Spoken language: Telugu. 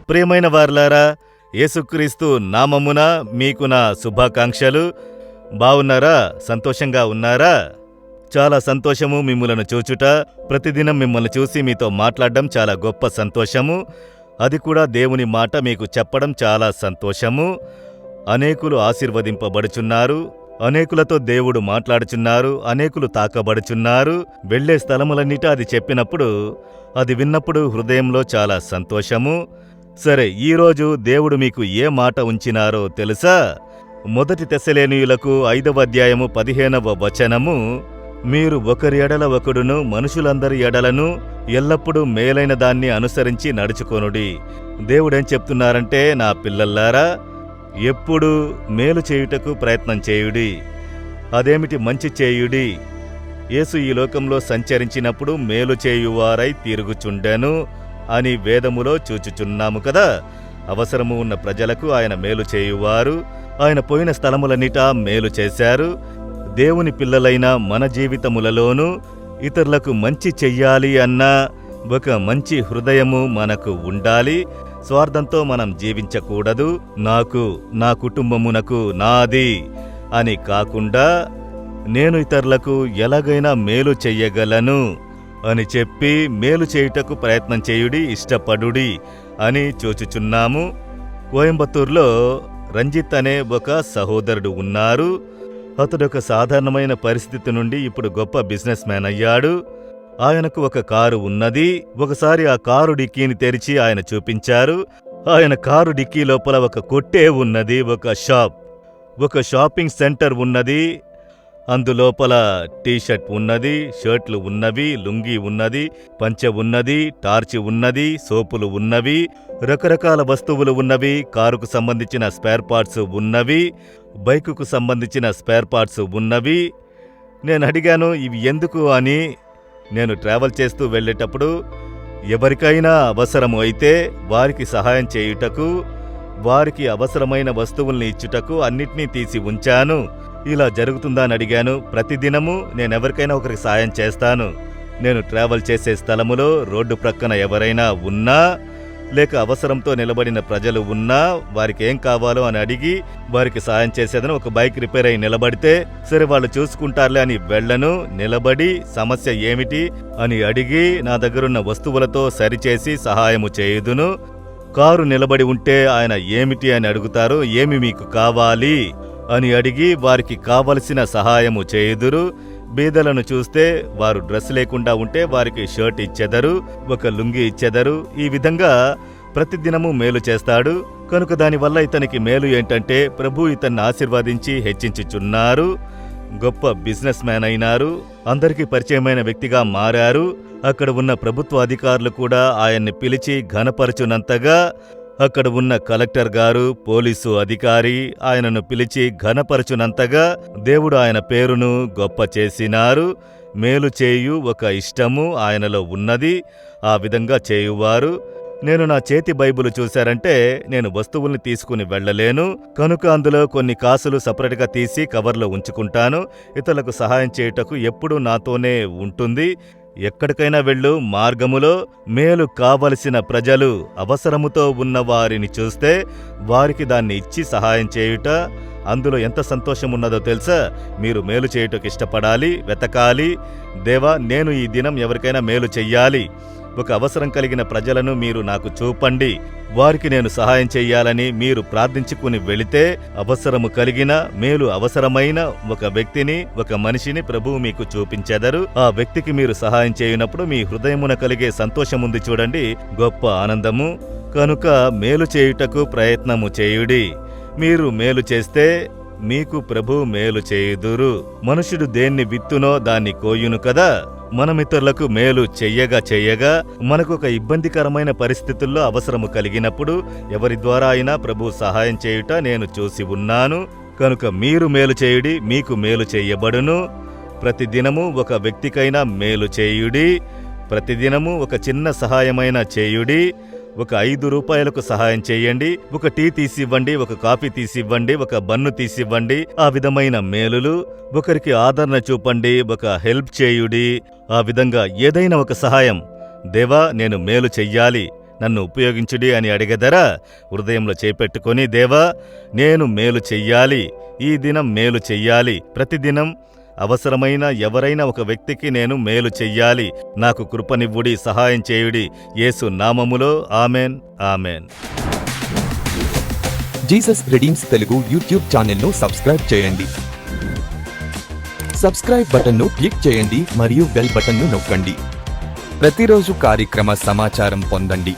ప్రియమైన వారలారా, యేసుక్రీస్తు నామమున మీకు నా శుభాకాంక్షలు. బావున్నారా? సంతోషంగా ఉన్నారా? చాలా సంతోషము మిమ్ములను చూచుట. ప్రతిదినం మిమ్మల్ని చూసి మీతో మాట్లాడడం చాలా గొప్ప సంతోషము. అది కూడా దేవుని మాట మీకు చెప్పడం చాలా సంతోషము. అనేకులు ఆశీర్వదింపబడుచున్నారు, అనేకులతో దేవుడు మాట్లాడుచున్నారు, అనేకులు తాకబడుచున్నారు. వెళ్లే స్థలములన్నిట అది చెప్పినప్పుడు, అది విన్నప్పుడు హృదయంలో చాలా సంతోషము. సరే, ఈరోజు దేవుడు మీకు ఏ మాట ఉంచినారో తెలుసా? 1 తెస్సలోనియులకు 5వ అధ్యాయము 15వ వచనము, మీరు ఒకరి ఎడల ఒకడును మనుషులందరి ఎడలను ఎల్లప్పుడూ మేలైన దాన్ని అనుసరించి నడుచుకొనుడి. దేవుడేం చెప్తున్నారంటే, నా పిల్లల్లారా, ఎప్పుడు మేలు చేయుటకు ప్రయత్నం చేయుడి. అదేమిటి? మంచి చేయుడి. యేసు ఈ లోకంలో సంచరించినప్పుడు మేలు చేయువారై తిరుగుచుండెను అని వేదములో చూచుచున్నాము కదా. అవసరము ఉన్న ప్రజలకు ఆయన మేలు చేయువారు. ఆయన పోయిన స్థలములన్నిటా మేలు చేశారు. దేవుని పిల్లలైన మన జీవితములలోనూ ఇతరులకు మంచి చెయ్యాలి అన్న ఒక మంచి హృదయము మనకు ఉండాలి. స్వార్థంతో మనం జీవించకూడదు. నాకు, నా కుటుంబమునకు, నాది అని కాకుండా నేను ఇతరులకు ఎలాగైనా మేలు చెయ్యగలను అని చెప్పి మేలు చేయుటకు ప్రయత్నం చేయుడి, ఇష్టపడుడి అని చూచుచున్నాము. కోయంబత్తూరులో రంజిత్ అనే ఒక సహోదరుడు ఉన్నారు. అతడొక సాధారణమైన పరిస్థితి నుండి ఇప్పుడు గొప్ప బిజినెస్ మ్యాన్ అయ్యాడు. ఆయనకు ఒక కారు ఉన్నది. ఒకసారి ఆ కారు డిక్కీని తెరిచి ఆయన చూపించారు. ఆయన కారు డిక్కీ లోపల ఒక కొట్టే ఉన్నది, ఒక షాపింగ్ సెంటర్ ఉన్నది. అందులోపల టీషర్ట్ ఉన్నది, షర్ట్లు ఉన్నవి, లుంగీ ఉన్నది, పంచె ఉన్నది, టార్చి ఉన్నది, సోపులు ఉన్నవి, రకరకాల వస్తువులు ఉన్నవి. కారుకు సంబంధించిన స్పేర్ పార్ట్స్ ఉన్నవి, బైకుకు సంబంధించిన స్పేర్ పార్ట్స్ ఉన్నవి. నేను అడిగాను, ఇవి ఎందుకు అని. నేను ట్రావెల్ చేస్తూ వెళ్ళేటప్పుడు ఎవరికైనా అవసరము అయితే వారికి సహాయం చేయుటకు, వారికి అవసరమైన వస్తువుల్ని ఇచ్చుటకు అన్నిటినీ తీసి ఉంచాను. ఇలా జరుగుతుందా అని అడిగాను. ప్రతిదినము నేనెవరికైనా ఒకరికి సాయం చేస్తాను. నేను ట్రావెల్ చేసే స్థలములో రోడ్డు ప్రక్కన ఎవరైనా ఉన్నా, లేక అవసరంతో నిలబడిన ప్రజలు ఉన్నా, వారికి ఏం కావాలో అని అడిగి వారికి సాయం చేసేదని. ఒక బైక్ రిపేర్ అయి నిలబడితే, సరే వాళ్ళు చూసుకుంటారులే అని వెళ్ళను. నిలబడి సమస్య ఏమిటి అని అడిగి నా దగ్గరున్న వస్తువులతో సరిచేసి సహాయము చేయుదును. కారు నిలబడి ఉంటే ఆయన ఏమిటి అని అడుగుతారు. ఏమి మీకు కావాలి అని అడిగి వారికి కావలసిన సహాయము చేయుదురు. బీదలను చూస్తే వారు డ్రెస్ లేకుండా ఉంటే వారికి షర్ట్ ఇచ్చెదరు, ఒక లుంగి ఇచ్చెదరు. ఈ విధంగా ప్రతిదినము మేలు చేస్తాడు. కనుక దానివల్ల ఇతనికి మేలు ఏంటంటే, ప్రభు ఇతన్ని ఆశీర్వదించి హెచ్చించుచున్నారు. గొప్ప బిజినెస్ మ్యాన్ అయినారు. అందరికీ పరిచయమైన వ్యక్తిగా మారారు. అక్కడ ఉన్న ప్రభుత్వ అధికారులు కూడా ఆయన్ని పిలిచి ఘనపరచునంతగా, అక్కడ ఉన్న కలెక్టర్ గారు, పోలీసు అధికారి ఆయనను పిలిచి ఘనపరచునంతగా దేవుడు ఆయన పేరును గొప్ప చేసినారు. మేలు చేయు ఒక ఇష్టము ఆయనలో ఉన్నది. ఆ విధంగా చేయువారు. నేను నా చేతి బైబిలు చూశారంటే నేను వస్తువుల్ని తీసుకుని వెళ్ళలేను. కనుక అందులో కొన్ని కాసులు సపరేట్గా తీసి కవర్లో ఉంచుకుంటాను. ఇతరులకు సహాయం చేయుటకు ఎప్పుడూ నాతోనే ఉంటుంది. ఎక్కడికైనా వెళ్ళు, మార్గములో మేలు కావలసిన ప్రజలు, అవసరముతో ఉన్న వారిని చూస్తే వారికి దాన్ని ఇచ్చి సహాయం చేయుట, అందులో ఎంత సంతోషం ఉన్నదో తెలుసా? మీరు మేలు చేయుటకు ఇష్టపడాలి, వెతకాలి. దేవా, నేను ఈ దినం ఎవరికైనా మేలు చెయ్యాలి. ఒక అవసరం కలిగిన ప్రజలను మీరు నాకు చూపండి, వారికి నేను సహాయం చెయ్యాలని మీరు ప్రార్థించుకుని వెళితే, అవసరము కలిగిన, మేలు అవసరమైన ఒక వ్యక్తిని, ఒక మనిషిని ప్రభువు మీకు చూపించెదరు. ఆ వ్యక్తికి మీరు సహాయం చేయునప్పుడు మీ హృదయమున కలిగే సంతోషముంది చూడండి, గొప్ప ఆనందము. కనుక మేలు చేయుటకు ప్రయత్నము చేయుడి. మీరు మేలు చేస్తే మీకు ప్రభు మేలు చేయుదురు. మనుషుడు దేన్ని విత్తునో దాన్ని కోయును కదా. మనమితరులకు మేలు చెయ్యగా మనకు ఒక ఇబ్బందికరమైన పరిస్థితుల్లో అవసరము కలిగినప్పుడు ఎవరి ద్వారా అయినా ప్రభు సహాయం చేయుట నేను చూసి ఉన్నాను. కనుక మీరు మేలు చేయుడి, మీకు మేలు చేయబడును. ప్రతిదినము ఒక వ్యక్తికైనా మేలు చేయుడి. ప్రతిదినము ఒక చిన్న సహాయమైన చేయుడి. ఒక 5 రూపాయలకు సహాయం చేయండి. ఒక టీ తీసివ్వండి, ఒక కాఫీ తీసివ్వండి, ఒక బన్ను తీసివ్వండి. ఆ విధమైన మేలులు. ఒకరికి ఆదరణ చూపండి, ఒక హెల్ప్ చేయుడి. ఆ విధంగా ఏదైనా ఒక సహాయం. దేవా, నేను మేలు చెయ్యాలి, నన్ను ఉపయోగించుడి అని అడిగెదరా? హృదయంలో చేపెట్టుకొని, దేవా, నేను మేలు చెయ్యాలి, ఈ దినం మేలు చెయ్యాలి, ప్రతిదినం అవసరమైన ఎవరైనా ఒక వ్యక్తికి నేను మేలు చెయ్యాలి, నాకు కృపనివ్వుడి, సహాయం చేయుడి. యేసు నామములో amen, amen. Jesus redeems Telugu YouTube ఛానల్ను సబ్స్క్రైబ్ చేయండి. సబ్స్క్రైబ్ బటన్ను క్లిక్ చేయండి మరియు బెల్ బటన్ను నొక్కండి. ప్రతిరోజు కార్యక్రమ సమాచారం పొందండి.